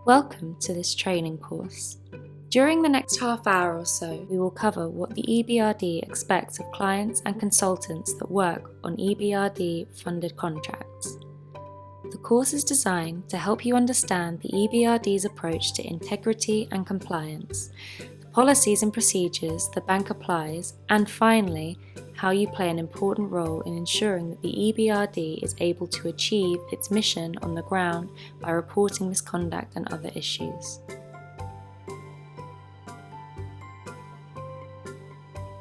Welcome to this training course. During the next half hour or so, we will cover what the EBRD expects of clients and consultants that work on EBRD-funded contracts. The course is designed to help you understand the EBRD's approach to integrity and compliance, the policies and procedures the bank applies, and finally, how you play an important role in ensuring that the EBRD is able to achieve its mission on the ground by reporting misconduct and other issues.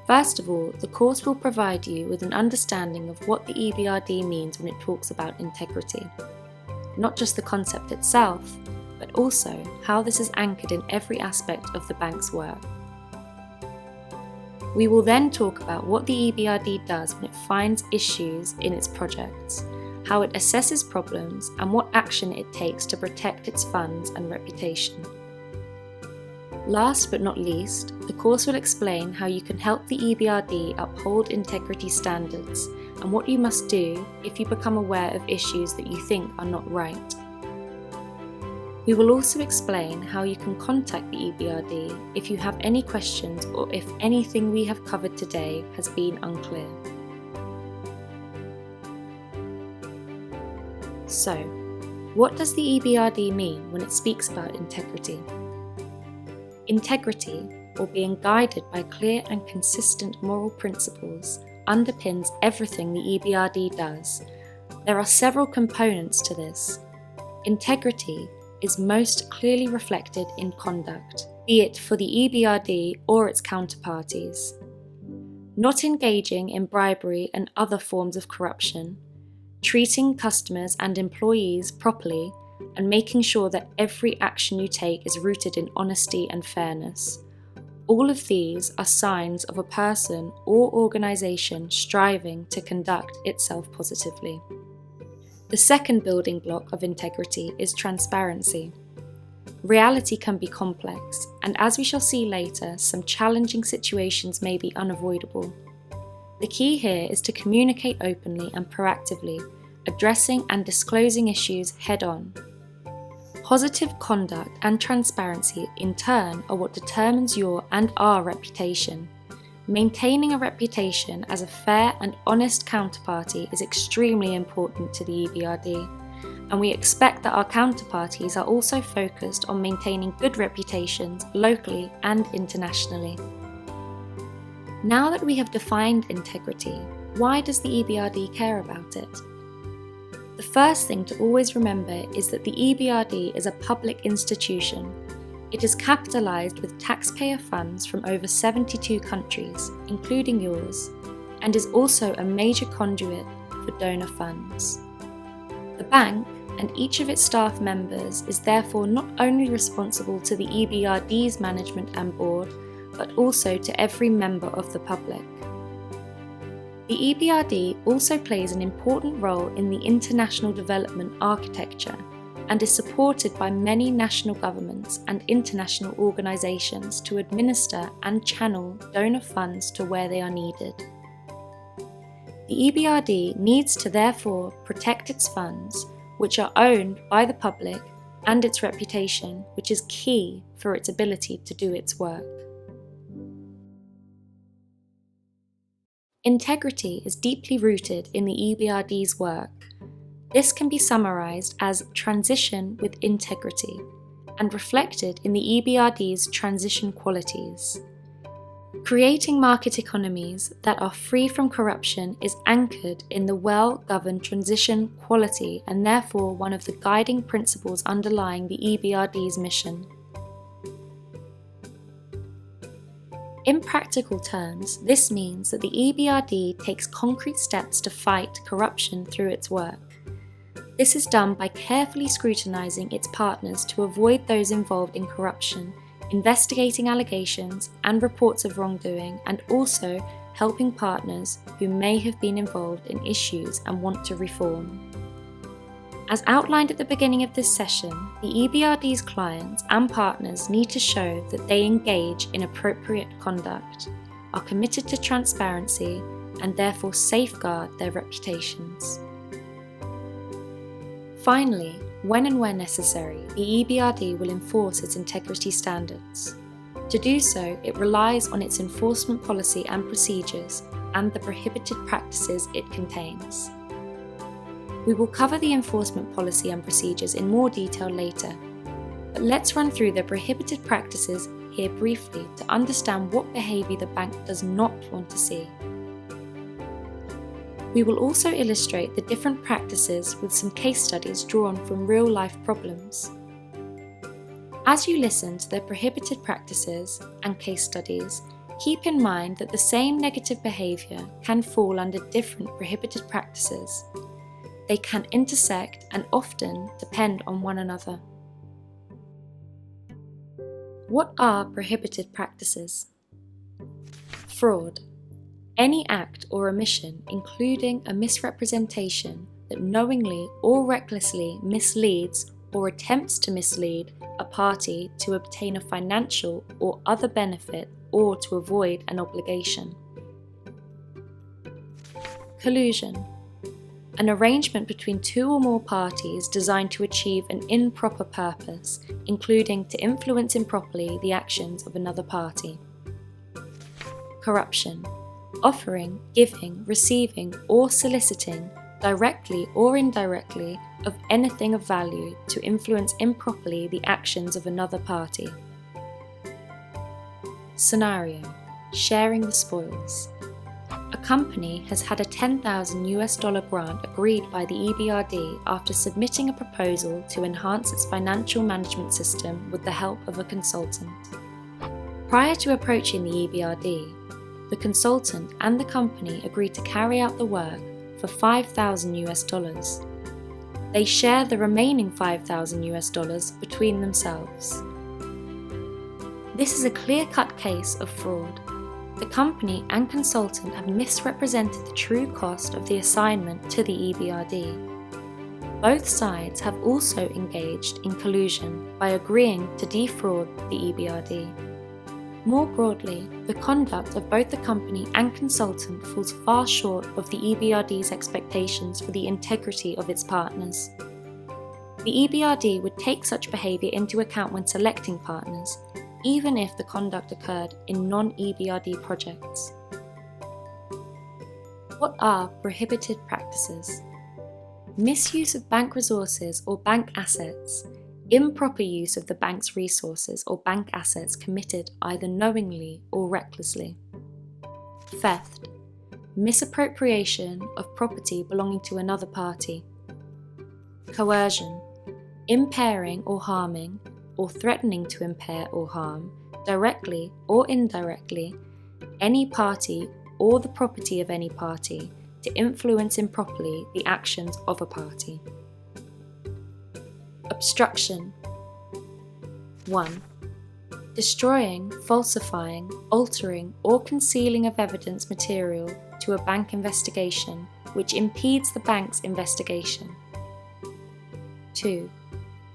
First of all, the course will provide you with an understanding of what the EBRD means when it talks about integrity. Not just the concept itself, but also how this is anchored in every aspect of the bank's work. We will then talk about what the EBRD does when it finds issues in its projects, how it assesses problems, and what action it takes to protect its funds and reputation. Last but not least, the course will explain how you can help the EBRD uphold integrity standards and what you must do if you become aware of issues that you think are not right. We will also explain how you can contact the EBRD if you have any questions or if anything we have covered today has been unclear. So, what does the EBRD mean when it speaks about integrity? Integrity, or being guided by clear and consistent moral principles, underpins everything the EBRD does. There are several components to this. Integrity is most clearly reflected in conduct, be it for the EBRD or its counterparties. Not engaging in bribery and other forms of corruption, treating customers and employees properly, and making sure that every action you take is rooted in honesty and fairness. All of these are signs of a person or organisation striving to conduct itself positively. The second building block of integrity is transparency. Reality can be complex, and as we shall see later, some challenging situations may be unavoidable. The key here is to communicate openly and proactively, addressing and disclosing issues head-on. Positive conduct and transparency, in turn, are what determines your and our reputation. Maintaining a reputation as a fair and honest counterparty is extremely important to the EBRD, and we expect that our counterparties are also focused on maintaining good reputations locally and internationally. Now that we have defined integrity, why does the EBRD care about it? The first thing to always remember is that the EBRD is a public institution. It is capitalised with taxpayer funds from over 72 countries, including yours, and is also a major conduit for donor funds. The bank and each of its staff members is therefore not only responsible to the EBRD's management and board, but also to every member of the public. The EBRD also plays an important role in the international development architecture and is supported by many national governments and international organisations to administer and channel donor funds to where they are needed. The EBRD needs to therefore protect its funds, which are owned by the public, and its reputation, which is key for its ability to do its work. Integrity is deeply rooted in the EBRD's work. This can be summarised as transition with integrity and reflected in the EBRD's transition qualities. Creating market economies that are free from corruption is anchored in the well-governed transition quality and therefore one of the guiding principles underlying the EBRD's mission. In practical terms, this means that the EBRD takes concrete steps to fight corruption through its work. This is done by carefully scrutinising its partners to avoid those involved in corruption, investigating allegations and reports of wrongdoing, and also helping partners who may have been involved in issues and want to reform. As outlined at the beginning of this session, the EBRD's clients and partners need to show that they engage in appropriate conduct, are committed to transparency, and therefore safeguard their reputations. Finally, When and where necessary, the EBRD will enforce its integrity standards. To do so, it relies on its enforcement policy and procedures and the prohibited practices it contains. We will cover the enforcement policy and procedures in more detail later, but let's run through the prohibited practices here briefly to understand what behaviour the bank does not want to see. We will also illustrate the different practices with some case studies drawn from real-life problems. As you listen to the prohibited practices and case studies, keep in mind that the same negative behaviour can fall under different prohibited practices. They can intersect and often depend on one another. What are prohibited practices? Fraud. Any act or omission, including a misrepresentation that knowingly or recklessly misleads or attempts to mislead a party to obtain a financial or other benefit or to avoid an obligation. Collusion. An arrangement between two or more parties designed to achieve an improper purpose, including to influence improperly the actions of another party. Corruption. Offering, giving, receiving, or soliciting, directly or indirectly, of anything of value to influence improperly the actions of another party. Scenario: sharing the spoils. A company has had a $10,000 grant agreed by the EBRD after submitting a proposal to enhance its financial management system with the help of a consultant. Prior to approaching the EBRD, the consultant and the company agreed to carry out the work for $5,000. They share the remaining $5,000 between themselves. This is a clear-cut case of fraud. The company and consultant have misrepresented the true cost of the assignment to the EBRD. Both sides have also engaged in collusion by agreeing to defraud the EBRD. More broadly, the conduct of both the company and consultant falls far short of the EBRD's expectations for the integrity of its partners. The EBRD would take such behaviour into account when selecting partners, even if the conduct occurred in non-EBRD projects. What are prohibited practices? Misuse of bank resources or bank assets. Improper use of the bank's resources or bank assets committed either knowingly or recklessly. Theft. Misappropriation of property belonging to another party. Coercion. Impairing or harming, or threatening to impair or harm, directly or indirectly, any party or the property of any party to influence improperly the actions of a party. Obstruction. 1. Destroying, falsifying, altering, or concealing of evidence material to a bank investigation which impedes the bank's investigation. 2.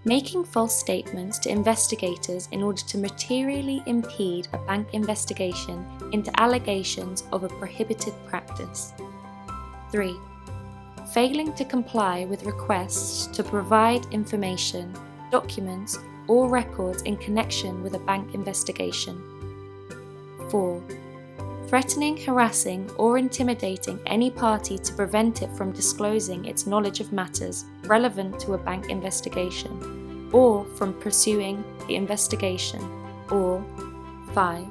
Making false statements to investigators in order to materially impede a bank investigation into allegations of a prohibited practice. 3. Failing to comply with requests to provide information, documents, or records in connection with a bank investigation. 4. Threatening, harassing, or intimidating any party to prevent it from disclosing its knowledge of matters relevant to a bank investigation, or from pursuing the investigation. Or 5.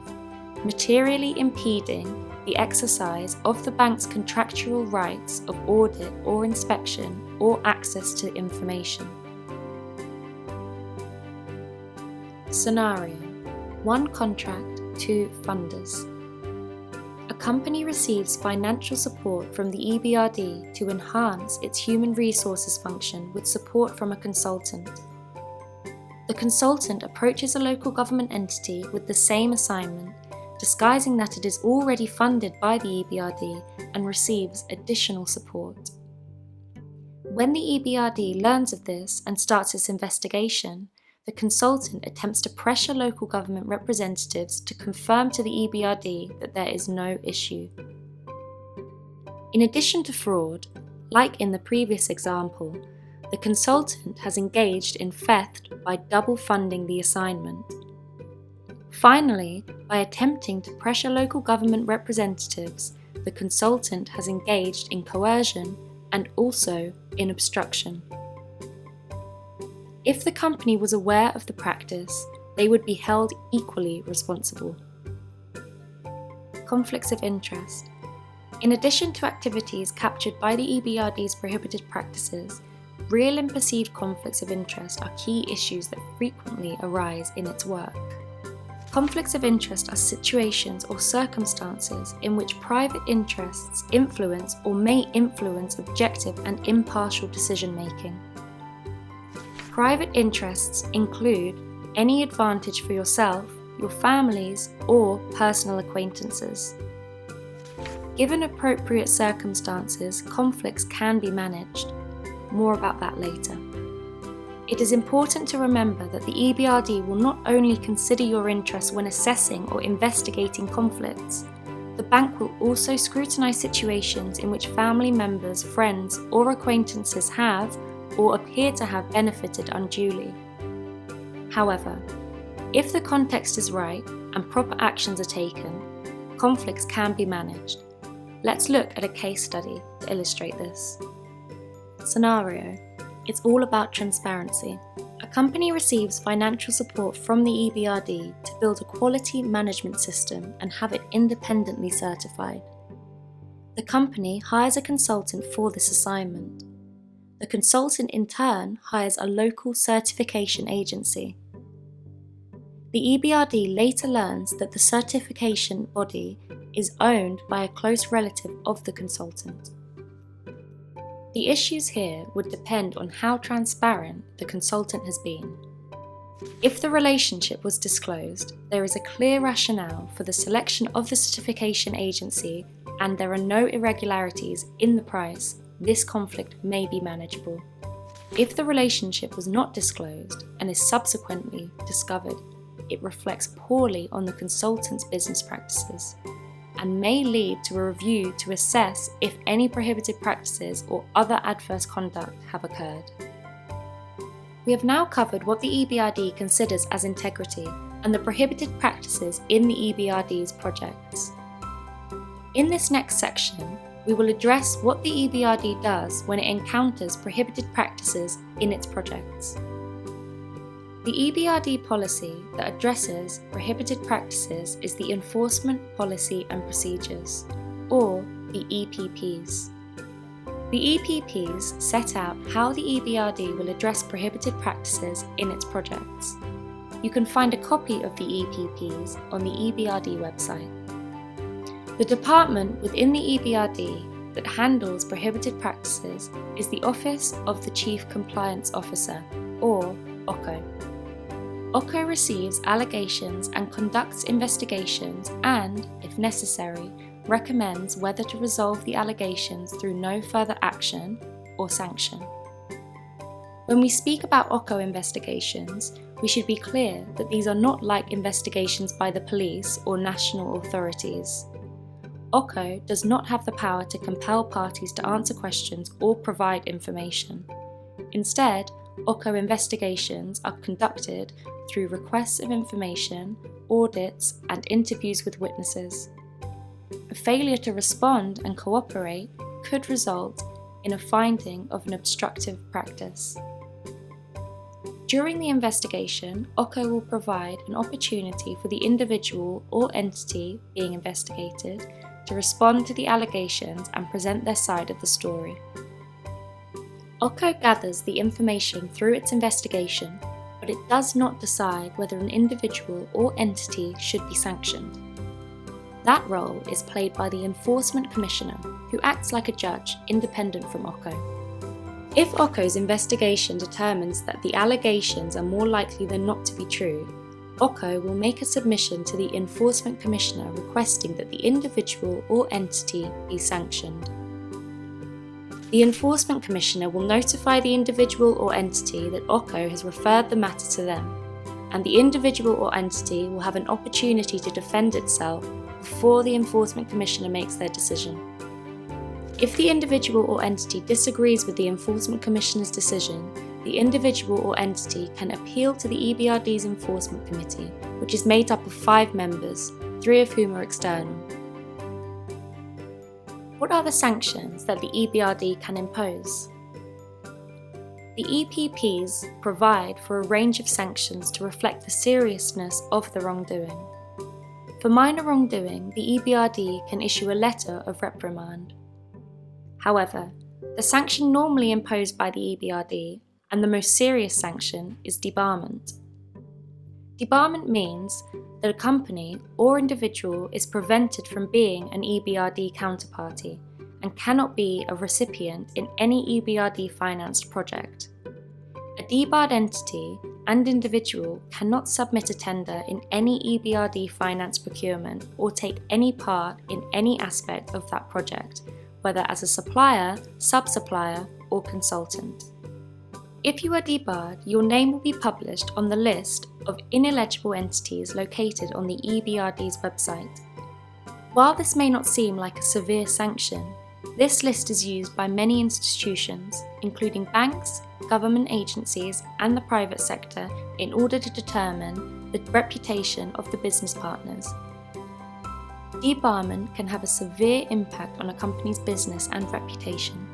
Materially impeding the exercise of the bank's contractual rights of audit or inspection or access to information. Scenario: 1 contract, 2 funders. A company receives financial support from the EBRD to enhance its human resources function with support from a consultant. The consultant approaches a local government entity with the same assignment, disguising that it is already funded by the EBRD and receives additional support. When the EBRD learns of this and starts its investigation, the consultant attempts to pressure local government representatives to confirm to the EBRD that there is no issue. In addition to fraud, like in the previous example, the consultant has engaged in theft by double funding the assignment. Finally, by attempting to pressure local government representatives, the consultant has engaged in coercion and also in obstruction. If the company was aware of the practice, they would be held equally responsible. Conflicts of interest. In addition to activities captured by the EBRD's prohibited practices, real and perceived conflicts of interest are key issues that frequently arise in its work. Conflicts of interest are situations or circumstances in which private interests influence or may influence objective and impartial decision-making. Private interests include any advantage for yourself, your families, or personal acquaintances. Given appropriate circumstances, conflicts can be managed. More about that later. It is important to remember that the EBRD will not only consider your interests when assessing or investigating conflicts. The bank will also scrutinise situations in which family members, friends, or acquaintances have or appear to have benefited unduly. However, if the context is right and proper actions are taken, conflicts can be managed. Let's look at a case study to illustrate this. Scenario: it's all about transparency. A company receives financial support from the EBRD to build a quality management system and have it independently certified. The company hires a consultant for this assignment. The consultant in turn hires a local certification agency. The EBRD later learns that the certification body is owned by a close relative of the consultant. The issues here would depend on how transparent the consultant has been. If the relationship was disclosed, there is a clear rationale for the selection of the certification agency and there are no irregularities in the price, this conflict may be manageable. If the relationship was not disclosed and is subsequently discovered, it reflects poorly on the consultant's business practices and may lead to a review to assess if any prohibited practices or other adverse conduct have occurred. We have now covered what the EBRD considers as integrity and the prohibited practices in the EBRD's projects. In this next section, we will address what the EBRD does when it encounters prohibited practices in its projects. The EBRD policy that addresses prohibited practices is the Enforcement Policy and Procedures, or the EPPs. The EPPs set out how the EBRD will address prohibited practices in its projects. You can find a copy of the EPPs on the EBRD website. The department within the EBRD that handles prohibited practices is the Office of the Chief Compliance Officer, or OCO. OCO receives allegations and conducts investigations and, if necessary, recommends whether to resolve the allegations through no further action or sanction. When we speak about OCO investigations, we should be clear that these are not like investigations by the police or national authorities. OCO does not have the power to compel parties to answer questions or provide information. Instead, OCO investigations are conducted through requests of information, audits, and interviews with witnesses. A failure to respond and cooperate could result in a finding of an obstructive practice. During the investigation, OCO will provide an opportunity for the individual or entity being investigated to respond to the allegations and present their side of the story. OCO gathers the information through its investigation, but it does not decide whether an individual or entity should be sanctioned. That role is played by the Enforcement Commissioner, who acts like a judge independent from OCO. If OCO's investigation determines that the allegations are more likely than not to be true, OCO will make a submission to the Enforcement Commissioner requesting that the individual or entity be sanctioned. The Enforcement Commissioner will notify the individual or entity that OCO has referred the matter to them, and the individual or entity will have an opportunity to defend itself before the Enforcement Commissioner makes their decision. If the individual or entity disagrees with the Enforcement Commissioner's decision, the individual or entity can appeal to the EBRD's Enforcement Committee, which is made up of 5 members, 3 of whom are external. What are the sanctions that the EBRD can impose? The EPPs provide for a range of sanctions to reflect the seriousness of the wrongdoing. For minor wrongdoing, the EBRD can issue a letter of reprimand. However, the sanction normally imposed by the EBRD, and the most serious sanction, is debarment. Debarment means that a company or individual is prevented from being an EBRD counterparty and cannot be a recipient in any EBRD financed project. A debarred entity and individual cannot submit a tender in any EBRD financed procurement or take any part in any aspect of that project, whether as a supplier, sub-supplier, or consultant. If you are debarred, your name will be published on the list of ineligible entities located on the EBRD's website. While this may not seem like a severe sanction, this list is used by many institutions, including banks, government agencies, and the private sector, in order to determine the reputation of the business partners. Debarment can have a severe impact on a company's business and reputation.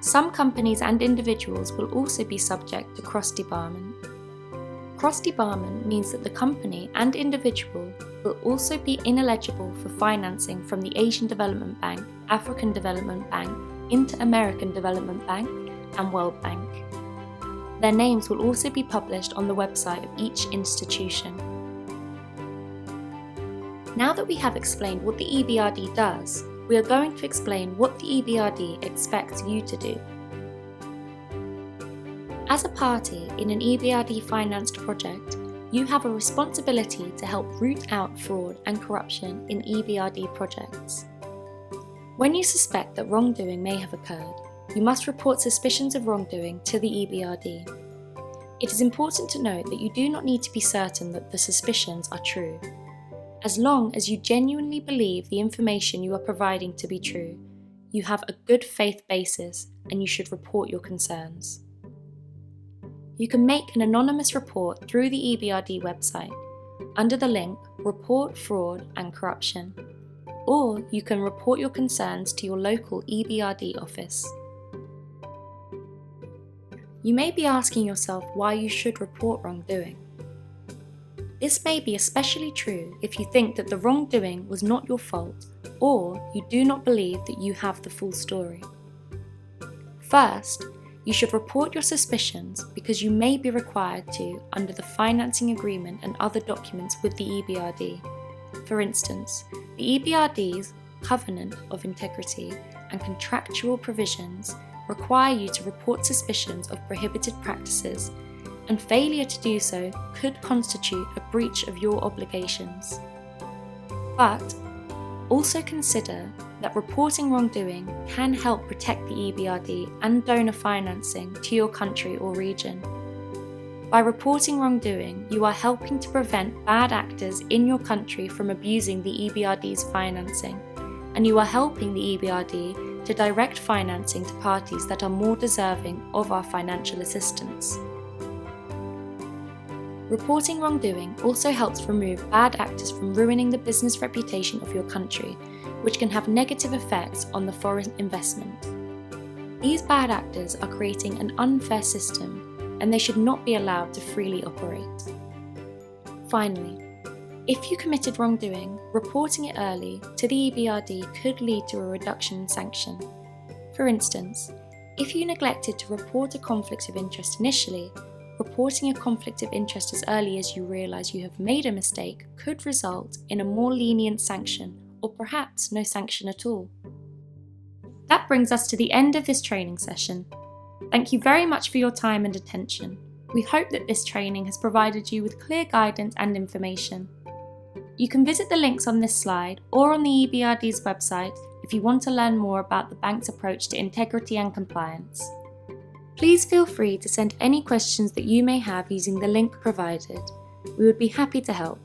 Some companies and individuals will also be subject to cross-debarment. Cross-debarment means that the company and individual will also be ineligible for financing from the Asian Development Bank, African Development Bank, Inter-American Development Bank, and World Bank. Their names will also be published on the website of each institution. Now that we have explained what the EBRD does, we are going to explain what the EBRD expects you to do. As a party in an EBRD financed project, you have a responsibility to help root out fraud and corruption in EBRD projects. When you suspect that wrongdoing may have occurred, you must report suspicions of wrongdoing to the EBRD. It is important to note that you do not need to be certain that the suspicions are true. As long as you genuinely believe the information you are providing to be true, you have a good faith basis and you should report your concerns. You can make an anonymous report through the EBRD website under the link Report Fraud and Corruption, or you can report your concerns to your local EBRD office. You may be asking yourself why you should report wrongdoing. This may be especially true if you think that the wrongdoing was not your fault, or you do not believe that you have the full story. First, you should report your suspicions because you may be required to under the financing agreement and other documents with the EBRD. For instance, the EBRD's Covenant of Integrity and contractual provisions require you to report suspicions of prohibited practices, and failure to do so could constitute a breach of your obligations. But also consider that reporting wrongdoing can help protect the EBRD and donor financing to your country or region. By reporting wrongdoing, you are helping to prevent bad actors in your country from abusing the EBRD's financing, and you are helping the EBRD to direct financing to parties that are more deserving of our financial assistance. Reporting wrongdoing also helps remove bad actors from ruining the business reputation of your country, which can have negative effects on the foreign investment. These bad actors are creating an unfair system, and they should not be allowed to freely operate. Finally, if you committed wrongdoing, reporting it early to the EBRD could lead to a reduction in sanction. For instance, if you neglected to report a conflict of interest initially, reporting a conflict of interest as early as you realise you have made a mistake could result in a more lenient sanction, or perhaps no sanction at all. That brings us to the end of this training session. Thank you very much for your time and attention. We hope that this training has provided you with clear guidance and information. You can visit the links on this slide or on the EBRD's website if you want to learn more about the bank's approach to integrity and compliance. Please feel free to send any questions that you may have using the link provided. We would be happy to help.